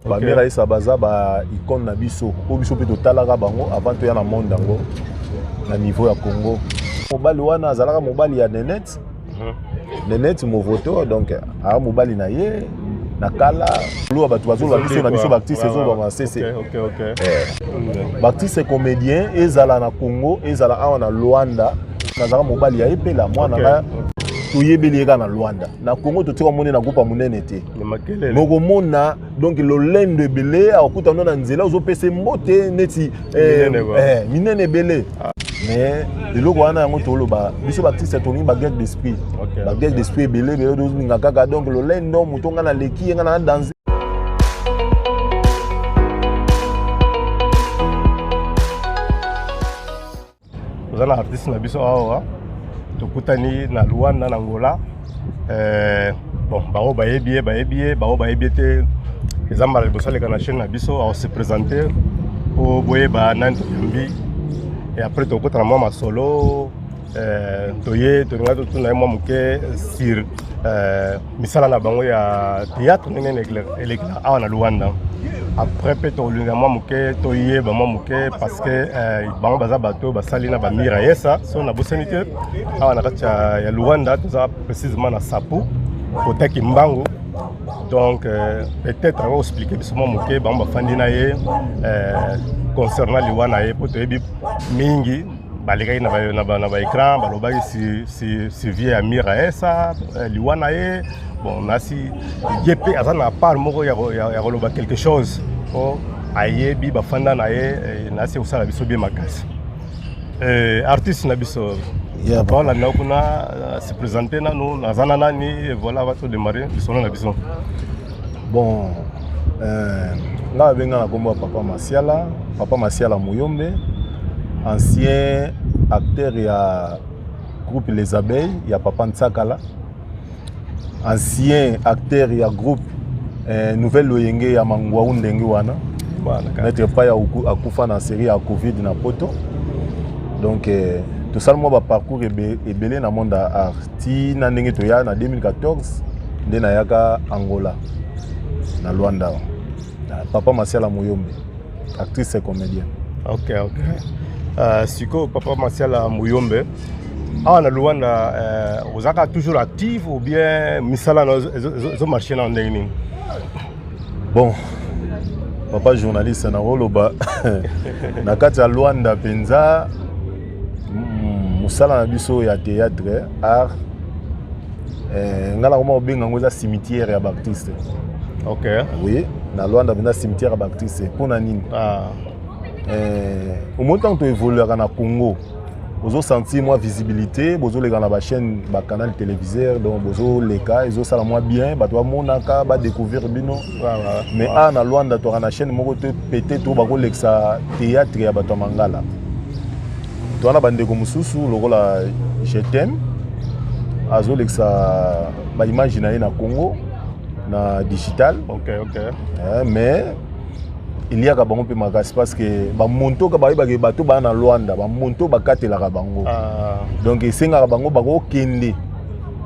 Ba mera isa baza ba icône na biso. O biso pe totalaka bango avant to ya na monde yango na niveau ya Congo. Mobali wana azalaka mobali ya Nenet. Nenet mo voto donc a mobali na ye na kala lo ba tu bazolo biso na biso Baptiste ezo ba CC. OK. Baptiste comédien ezala na Congo, ezala awa na Luanda. Nazala mobali ya epela mwana na toyebeleka na Luanda. Na Congo to tiko monene na groupe monene te. Moko mona donc lolendo ebele akuta na nzela ozo pese mbote neti minene ebele. Mais eloko wana yango toloba biso Baptiste toni ba guerre d'esprit. Ba guerre d'esprit ebele belo dozinga kaka donc lolendo mutonga na leki nga na danser. Nous avons un artiste na biso awa tokutani na Luanda na Angola. Bon bao bayebi te ezamba liboso leka na chaîne na biso on se présenter pour boye ba nanto yambi et après tokutana moi ma solo toye toringa tuna moi muke sur misala na bango ya théâtre nene elekla awa na Luanda. Après peut-être le moi muke toye ba moi muke parce que bango baza bato basali na ba mira yesa so na bosanité awa na kati ya Luanda toza précisément na Sapu côté Kimbangu. Donc peut-être on va expliquer biso moi muke bango bafandi na ye concernant Luanda ye poto ebi mingi baleka na ba écran balobaki si vie ya mira yesa Luanda ye. Bon, nasi yepe azana part moko ya koloba quelque chose o ayebi bafanda na ye nasi usala biso bien makasi artiste na biso voilà na kuna se présenter na nous nazana nani et voilà va tout démarrer biso na biso. Bon là benga na kombo Papa Masiala Muyombe, ancien acteur ya groupe Les Abeilles, ya Papa Ntsakala. Ancien acteur ya groupe Nouvelle Loyenge ya Mangwaou ndenge wana. Maître pa ya akufa na série ya Covid na poto. Donc tout ça moi ba parcours ebele na monde art. Ti na ndenge to ya na 2014 nde na yaka Angola na Luanda. Papa Masiala Muyombe, actrice et comédien. OK. Siko Papa Masiala Muyombe. Ah, na Luanda, vous êtes toujours actif ou bien misala zo marché na ndenge? Bon, papa journaliste na roloba na kati ya Luanda penza musala na biso ya théâtre art ngala koma obenga ngoza cimetière ya Baptiste. OK. Oui, na Luanda penza cimetière ya Baptiste pona nini? Au moment où évoluer na Congo vous senti moi visibilité, vous les dans la chaîne, le canal téléviseur, donc vous les cas, ils ont ça moi bien, bah toi mon aka, bah découvrir bino. Mais à na Luanda, toi na chaîne, moi te péter tout, bah les ça théâtre ya bah toi mangala. Toi na bande comme sous le rôle je t'aime, azo les ça bah imaginer na Congo, na digital. OK. Mais il y a bango pe makasi parce que ba monto ka ba bato ba na Luanda ba monto ba katela ka bango donc esenga ka bango ba ko kende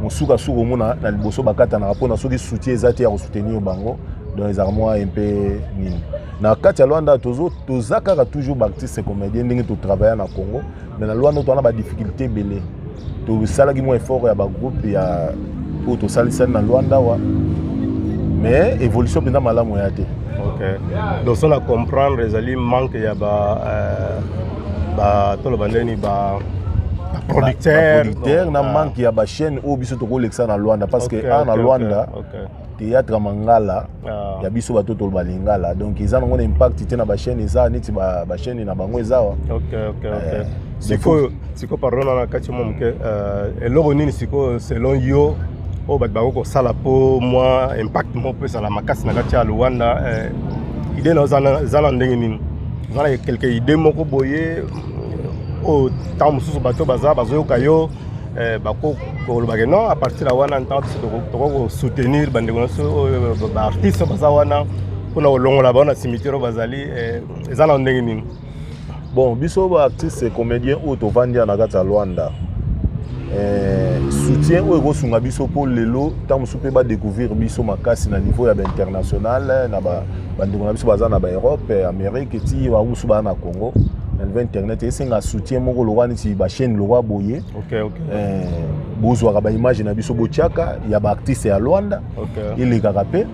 musuka suko mona na liboso ba kata na rapona soki soutien ezati ya ko soutenir bango donc les armoires un peu nini na kati ya Luanda tozaka toujours ba artiste comédien ndenge to travailler na Congo mais na Luanda to na ba difficulté belé to sala ki mo effort ya ba groupe ya pour to salisa na Luanda wa mais évolution pendant malamu ya te. OK. Donc ça on comprendre les ali manque ya to le bandeni producteur na manque ya ba chaîne au biso to ko lexa na Luanda parce que na Luanda théâtre mangala ya biso bato to balingala donc ils ont un impact te na ba chaîne eza neti ba chaîne na bango eza wa. OK. Siko pardon na kati mo mke eloko nini siko selon yo o ba ko sala po moi impact mo pe sala makasi na kati ya Luanda idée na zala ndenge nini zala quelques idées moko boye o tant mususu bato bazo kayo bako ko lobake non à partir de wana tant to soutenir bande ko ba artiste baza wana kuna olongola bana cimetière bazali zala ndenge nini. Bon biso ba artiste comédien o to vandia na kati ya Luanda soutien oyo ekosunga biso mpo lelo ntango mosusu mpe badécouvrir biso makasi na niveau ya bainternational na bandeko na biso baza na baeurope amérique ti bango mosusu baza na congo na niveau internet esenga soutien moko lokwa neti bachaîne lokwa boye bozwaka baimage na biso botiaka ya baartiste ya lwanda elekaka mpe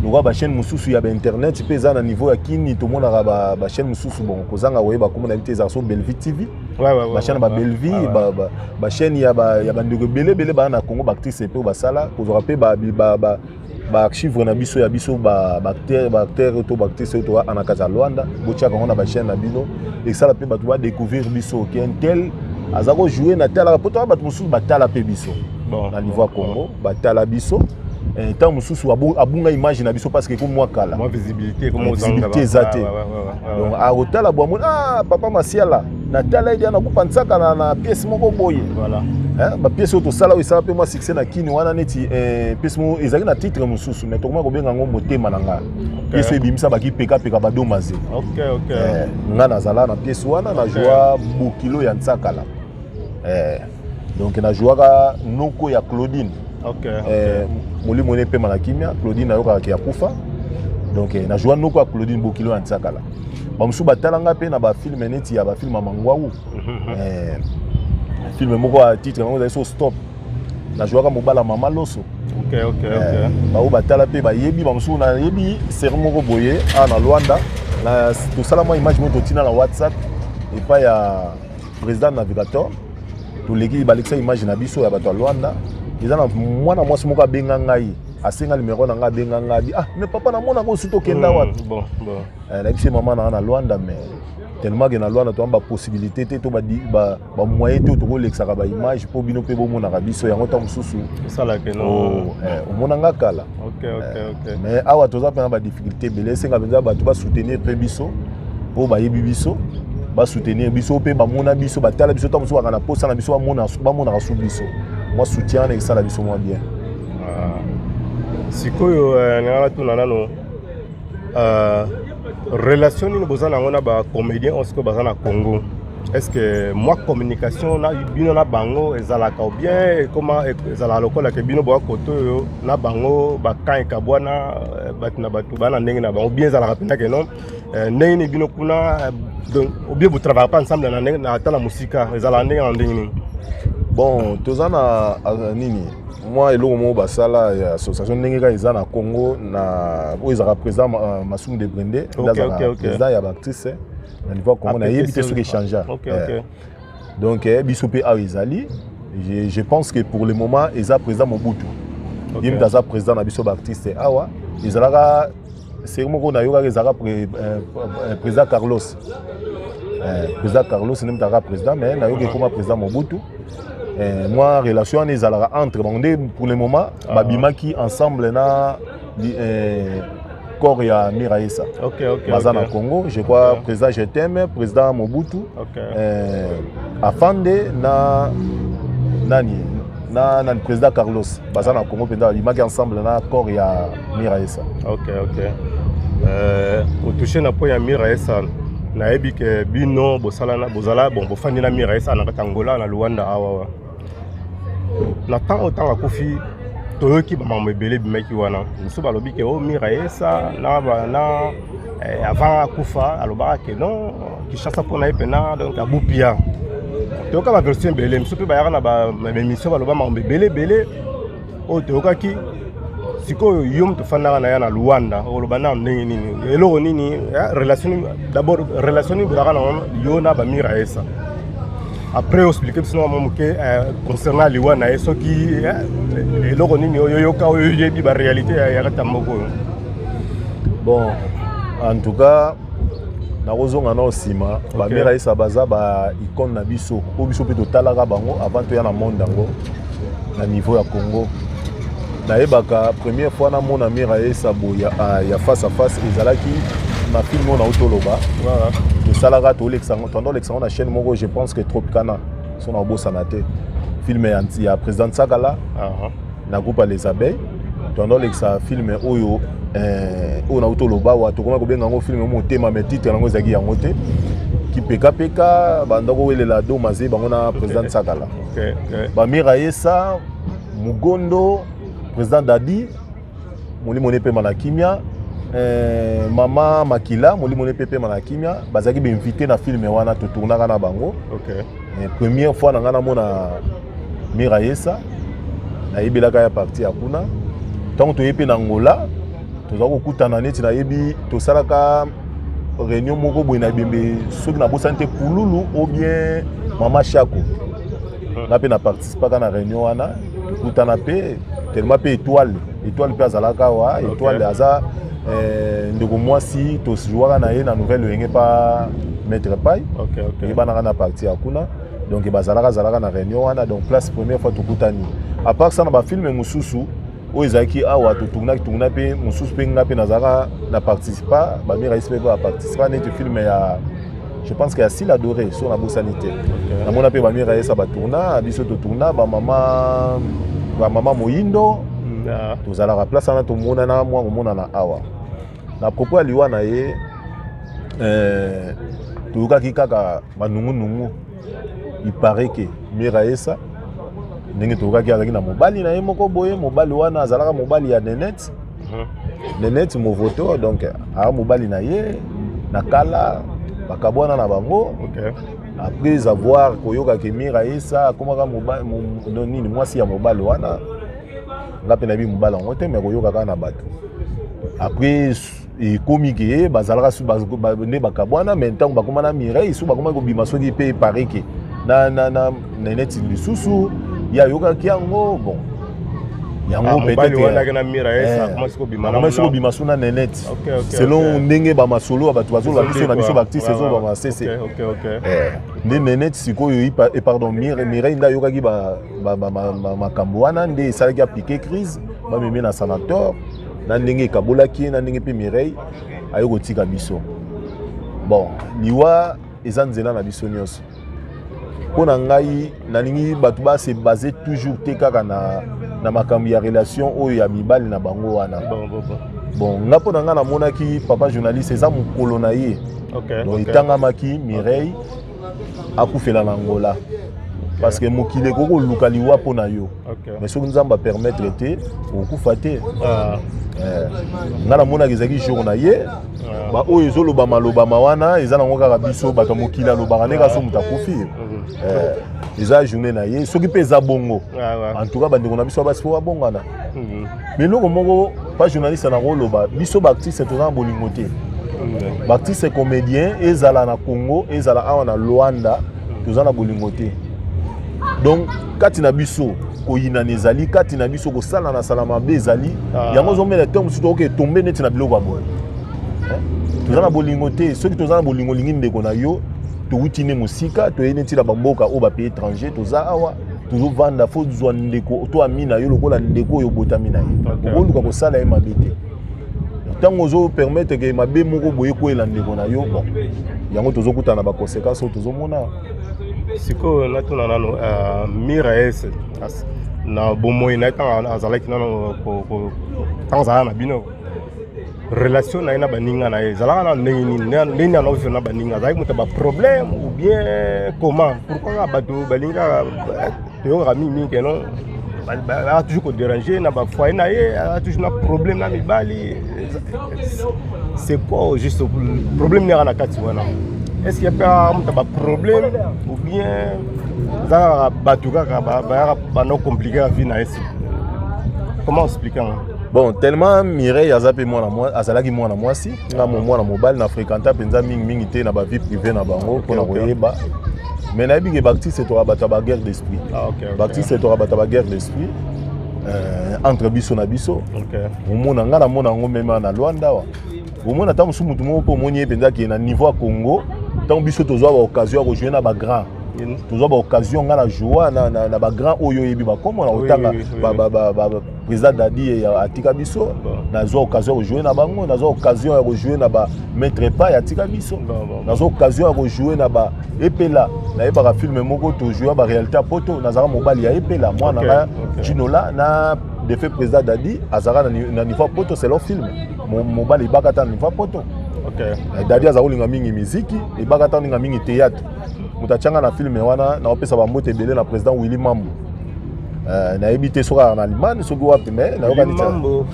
lokwa bachaîne mosusu ya bainternet mpe eza na niveau ya kini tomonaka bachaîne mosusu bon kozanga koyeba komona bi te ezala so Bellevue TV bachaîne ba Bellevue bachaîne ya bandeko ebele baa na Congo baartiste mpe basala kozwaka mpe baarchive na biso ya biso baacteur to baartiste to anakaza ya Lwanda botiaka yango na bachaîne na bino esala mpe bato badécouvrir biso ke ntel aza kojouer na talaka mpo toa bato mosusu batala mpe biso na niveau ya Congo batala biso tant mosusu abunga image na biso parce que comme moi kala visibilité eza te donc akotala bwamoni papa Masiala natala edi nakupa ntsaka na pièce moko boye bapièce oyo tosala oyo esala mpe mwa succès na kini wana neti pièce moko ezalaki na titre mosusu mais tokoma kobenga yango motema na nga pièce oyo ebimisa bakipekapeka badomaze nga nazala na pièce wana najwa bokilo ya ntsakala donc najwaka noko ya Claudine molimo ne pema na kimia Claudine ayokaka ya kufa donc najwa noko ya Claudine bokilo ya ntsakala bamosusu batalanga mpe na bafilme neti ya bafilme ya mangwawu filme moko ya titre yango ezali so stop najwaka mobala mama loso bao batala mpe bayebi bamosusu nayebi série moko boye na Lwanda tosala mwa image moko totina na WhatsApp epai ya président navigateur toleki balekisa image na biso ya bato ya Lwanda eza na mwana mwasi moko abenga ngai asenga numéro na ngai abenga ngai mais papa namona ko suto kenda wapi na bise mama na Lwanda mais tellement que na Lwanda to amba possibilité te to ba moyen te to kolekisaka ba image po bino pe bomona ka biso yango ta mususu sala ke no omona nga kala mais awa toza pe na ba difficulté belé senga benza ba to ba soutenir pe biso po ba yebi biso ba soutenir biso pe ba mona biso ba tala biso ta mususu kana posa na biso ba mona ka su biso moi soutien et ça la biso moi bien sikoyo ngala tuna nano relation ni bozana ngona ba comédien on siko bazana Congo est-ce que moi communication na bino na bango ezalaka ou bien comment ezala lokola ke bino bo koto na bango ba kan kabwana batina batu bana ndenge na bango bien ezalaka pena ke non ndenge bino kuna donc ou bien vous travaillez pas ensemble na tala musika ezala ndenge ni bon tozana nini moi eloko mo basala ya association ndenge ka eza na Congo na oyo ezaka président Masumu de Brende président ya baartiste na niveau Congo na yebi te soki échangea donc biso pe awa ezali je pense que pour le moment eza président Mobutu yemi taza président na biso baartiste awa ezalaka série moko na yokaka ezalaka président Carlos nemi taka président mais na yoka ekoma président Mobutu moi relation on ezalaka entre bango pour le moment babimaki ensemble na corps ya Miraesa baza na Congo je crois président je t'aime président Mobutu afande na nani na président Carlos baza na Congo penda babimaki ensemble na corps ya Miraesa au toucher na point ya Miraesa nayebi ke bino bozala bon bofandi na Miraesa na Angola na Luanda awa na temps akufi toyoki bamambo ebele bimaki wana mosusu balobi ke Miraesa na avant akufa alobaka ke non Kinshasa mpona ye pena donc abupia toyoka baversion ebele mosusu mpe bayaka na baémission baloba mambo ebele oyo toyokaki sikoyo yo moto ofandaka na ya na Luanda oloba na ndenge nini eloko nini relation d'abord relation bolaka na yo na baMiraesa après expliquer biso na moke concernant Luanda soki eloko nini oyoyoka oyo yebi ba réalité ya katamboko bon en tout cas na kozonga na osima baMiraesa baza ba icône na biso o biso pe totalaka bango avant to ya na monde yango na niveau ya Congo nayebaka première fois na mona Miraesa boya ya face à face ezalaki na film on a autoloba tosalaka toleksango na chaîne moko je pense que Tropicana son na bosana te film ya président Sakala na groupe Les Abeilles tondoleksa film oyo na autoloba wa tokoma kobenga ngo film motema mais titre nango ezaki yango te équipe PKPK bandako welela do mazé bango na président Sakala ba Miraesa Mugondo président Dadi moli moné pe Manakimia Mama Makila moli moné pe Manakimia bazaki be invité na film wana to tournaka na bango première fois na ngana mona Miraesa na yebelaka ya parti ya kuna tant to yepe na Angola to za kokutana neti na yebi to salaka réunion moko boy na bembe soki na bosante Pululu ou bien Mama Chako na pe na participer na réunion wana kutana pe tellement pe étoile pe azalaka wa étoile aza ndeko mwasi to jouaka na ye na nouvelle yenge pa maître pai et bana na parti ya kuna donc bazalaka na réunion wana donc place première fois to kutani à part ça na ba film mususu o ezaki awa to tourna pe mususu pe nga pe nazaka na participer ba Miraesa pe ba participer net film ya je pense qu'il y a Sila Doré sur la bourse sanitaire na mona pe ba Miraesa ba tourna biso to tourna ba mama Moyindo to zalaka place na to mona na mwa mona na awa na propos aliwa na ye to yoka kaka manungu il paraît que Miraesa ndenge tokaki azaki na mobali na ye moko boye mobali wana azalaka mobali ya Nenet movoto donc a mobali na ye na kala bakabwana na bango après avoir koyoka ke Miraesa akomaka mobali nini mwasi ya mobali wana ngape na bi mobali ngo te me koyoka kana bato après ekomi ke bazalaka su ne bakabwana mais ntango bakoma na Miraesa bakoma ko bima soki pe pareke na Nenet lisusu ya yoka kiango bon yango peut-être wana na Miraesa comment siko bima suna Nenet selon ndenge ba masolo ba bazo ba biso na biso ba artiste saison ba cc ne Nenet siko yo et pardon Miraesa nda yoka ki ba makambo wana nde salaki appliquer crise ba meme na sanateur na ndenge kabolaki na ndenge pe Miraesa ayoko tika biso bon liwa eza nzela na biso nyonso pona ngai nalingi batu ba se baser toujours te kaka na makambi ya relation oyo ya mibali na bango wana bon nga pona nga na monaki papa journaliste eza mukolo na ye donc itangamaki Mireille akufela na Angola parce que mokile koko luka liwa pona yo mais soki nzamba permettre te okufa te nga na monaki ezaki jour na ye ba oyo ezoloba maloba mawana eza nango kaka biso bato mokili alobaka ndenge so moto akufi eza journée na ye soki mpe eza bongo en tout cas bandeko na biso basi fo babongana mais eloko moko pas journaliste nango oloba biso baartiste toza na bolingo te baartiste comédien ezala na Congo ezala awa na Luanda toza na bolingo te donc kati na biso koyina ezali kati na biso kosala na sala mabe ezali yango ozomela te mosusu tokoke tombe neti na biloko ya boye toza na bolingo te soki toza na bolingo lingi ndeko na yo touti ne mosika toye neti na bamboka oyo bapays étranger toza awa tozovanda fo zwa ndeko to ami na yo lokola ndeko oyo obotami na ye okoluka kosala ye mabe te ntango ozopermettre ke mabe moko boye koyela ndeko na yo bon yango tozokutana na baconséquence oyo tozomona sikoyo natuna nano Miraesa na bomoi na ntango azalaki nano ntango azalaka na bino relation na ye na baninga na ye ezalaka na ndenge nini anaofio na baninga azalaki moto baproblème ou bien comment pourquoi bato balingaka toyokaka mingi ke non a toujours kodéranger na bafoyer na ye a toujours na problème na mibali c'est quoi juste problème neka na kati wana est-ce qu'il y a pas moto baproblème ou bien ezalaka bato kaka bayaka bano compliqué la vie na ye comment expliquer bon tellement Mireille azape mwana azalaki mwana mwasi nga mwana mobali na fréquenta penza mingi te na ba vie privée na bango pona koyeba mais na bige baptiste to rabata ba guerre d'esprit baptiste to rabata ba guerre d'esprit entre biso na biso omona nga na mona ngo mema na Luanda wa omona ta musu mutu moko moni penza ki na niveau ya Congo tant biso tozwa ba occasion ya jouer na ba grand tozwa ba occasion nga na joie na ba grand oyo yebi ba komo na otanga ba président Dadi ya atika biso nazwa occasion ya jouer na bango nazwa occasion ya jouer na ba maître pas ya atika biso nazwa occasion ya jouer na ba epela na yeba film moko to jouer ba réalité poto nazara mobali ya epela mwana na Jinola na de fait président Dadi azara na niveau poto c'est leur film mobali bakata na niveau poto Dadi azakolinga mingi miziki ebaka taninga mingi théâtre mutachanga na film wana na opesa bambote ebele na président Willy Mambo na ebité soka na Allemagne soki wapi mais na yokani Mambo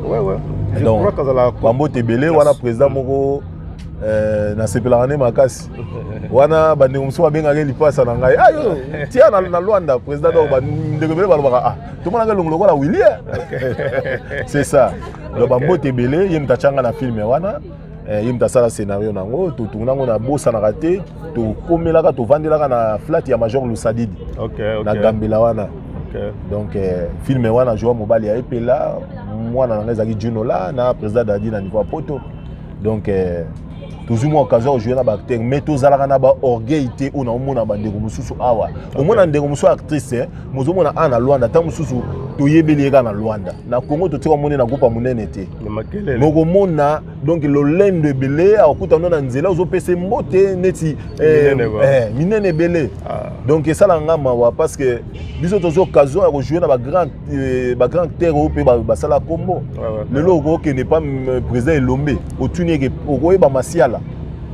ouais je crois que la bambote ebele wana président moko na sepelaka ne makasi wana bandeko mosusu babengaka lipasa na ngai ayo tia na Luanda président donc bandeko ebele balobaka tomonaka elongo lokola Willy c'est ça donc bambote ebele ye mutachanga na film wana ye mutasala scénario nango totungango na bosanaka te tokomelaka tovandelaka na flat ya Major Lusadidi na Gambela wana donc film wana joa mobali ya epela mwana na ngai ezalaki Juno la na président Dadi na niveau ya poto donc toujours moi occasion jouer na ba acteur mais tozalaka na ba orgueil te ona omona bandeko mususu awa omona ndeko mususu actrice mozomona ana Luanda ta mususu toyebeleka na Luanda na Congo totika mone na groupe munene te moko mona donc le lendo ebele akuta na nzela ozopesa mbote neti minene belé donc ça la ngama wa parce que biso tozo occasion ya jouer na ba grand acteur au pe ba sala combo le logo que n'est pas président Elombe otunieke okoyeba masiala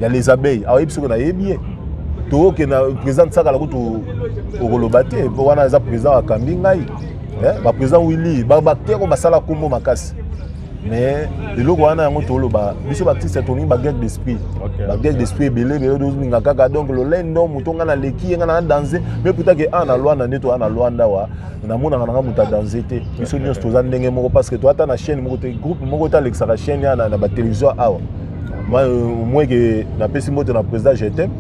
ya les abeilles awa biso na yebie to que na président saka la kutu okolobate wana za président akambi ngai ba président Willy ba acteur ba sala combo makasi mais le logo wana yango toloba biso baptiste toni ba guerre d'esprit ba guerre d'esprit belé dozinga kaka donc le lendo mutonga na leki nga na danser mais pourtant que ana Luanda neto ana Luanda wa na mona nga muta danser te biso nyos toza ndenge moko parce que to ata na chaîne moko te groupe moko ta lexa la chaîne ya na ba télévision awa moi que na pesi moto na président GTM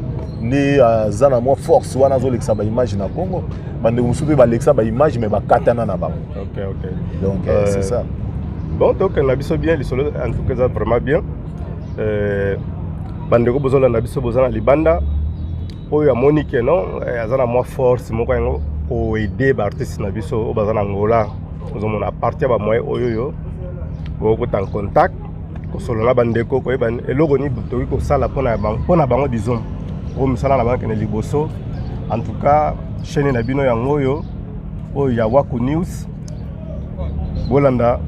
ni zana mo force wana zo lexa ba image na Congo bande musupe ba lexa ba image mais ba katana na ba donc c'est ça. Bon, donc on a bien les solos, en tout cas vraiment bien. Bandeko bozola na biso bozana libanda. Oyo Monique non, azana moi force moko yango o aider ba artiste na biso o bazana ngola. Ozomona a partir ba moyen oyo yo. Boko en contact. Ko solo na bandeko ko eban eloko ni to ko sala pona bango disons. O misala na banque na liboso. En tout cas, chaîne na bino yango yo o ya Waku News. Bolanda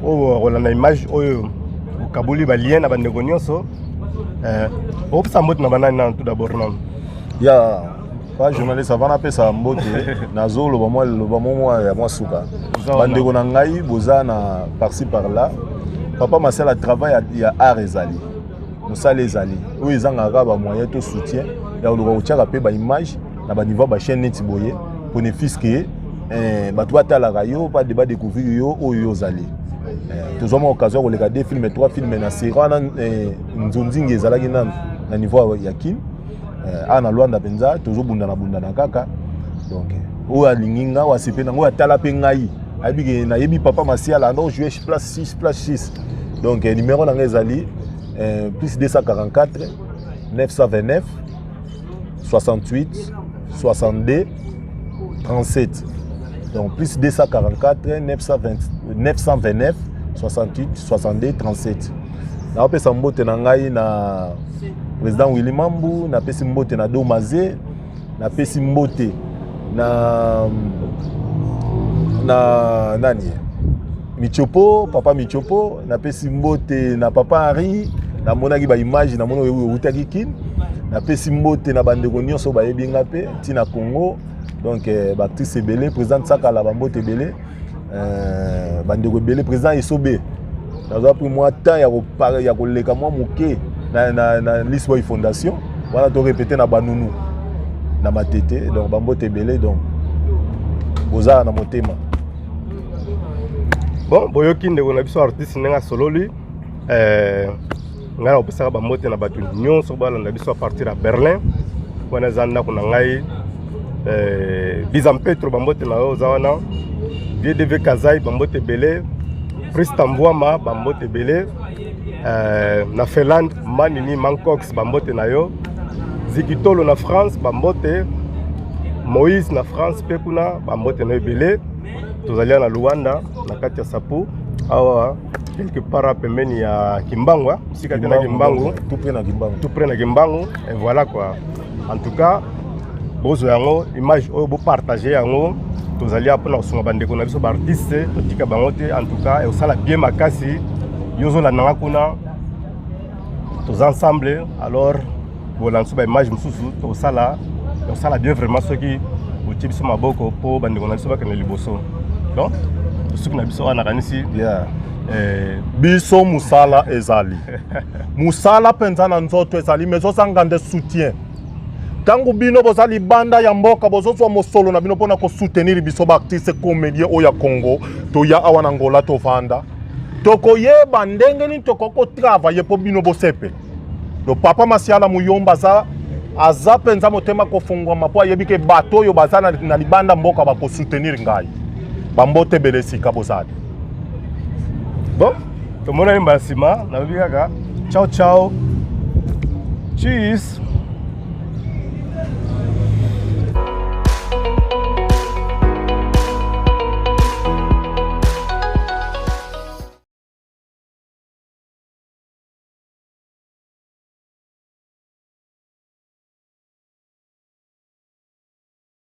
on a une image au Kabuli balien na bandeko nyonso opsa mbote na banana tout d'abord non ya pas journaliste avant na pesa mbote nazolo ba moi ya moi suka bandeko na ngai bozana par-ci par-là papa masala travail ya art ezali musala ezali o ezanga ba moyen to soutien ya oloka kotiaka pe ba image na ba niveau ba chaîne neti boye bénéfice que bato batalaka yo pas débat découvrir yo oyo ozali tous hommes occasion de regarder des films 3 films na série wana nzonzingi ezalaki na niveau ya kin ana Luanda penza tozobunda na kaka donc o alinginga wa sepe nango atala pe ngai abiki na yebi papa masiala non jouer place 6 donc numéro na ezali plus 244 929 68 62 37 donc plus 244 929 68 62 37 na pesa mbote na ngai na président Willy Mambo na pesi mbote na Domaze na pesi mbote na nani Michopo papa Michopo na pesi mbote na papa Henri na monaki ba image na mono utaki kin na pesi mbote na bandeko nyonso ba yebinga pe tina Congo donc actrice belé président Sakala bambote belé bandeko belé président Isobe naza pour moi temps ya koleka moi moké na Lisboy Fondation voilà to répéter na banunu na matete donc bambote belé donc boza na motema bon boyoki ndeko na biso artiste nenga sololi ngana opesaka bambote na bato nyonso balanda biso à partir à Berlin wana zanda kuna ngai Bizam Petro bambote na yo zawana VDV Kazai bambote belé Prista Mbwama bambote belé na Finland Manini Mancox bambote na yo Zikitolo na France bambote Moïse na France pe kuna bambote na yo belé tozalia na Luanda na kati ya Sapu awa quelque part pembeni ya Kimbangu sika tena Kimbangu tout près na Kimbangu et voilà quoi en tout cas bozo yango image oyo bo partager yango tozali apona kosunga bandeko na biso ba artiste totika bango te en tout cas et osala bien makasi yozo la nanga kuna tous ensemble alors bolanso ba image mususu to sala bien vraiment ceux qui au type sur maboko po bandiko na biso ba kana liboso donc soki na biso ana kanisi yeah biso musala ezali musala penza na nzoto ezali mais ozanga nde soutien tangu bino bozali banda ya mboka bozozwa mosolo na bino pona ko soutenir biso ba artiste comédien oya Congo to ya awa na Angola to vanda toko yeba ndenge ni toko ko travailler po bino bosepe do papa Masiala Muyomba aza penza motema ko fungwa mapo ayebi ke bato yo bazana na libanda mboka ba ko soutenir ngai bambote belesika bozali. Bon, tout le monde est en bas, ciao ciao, cheers.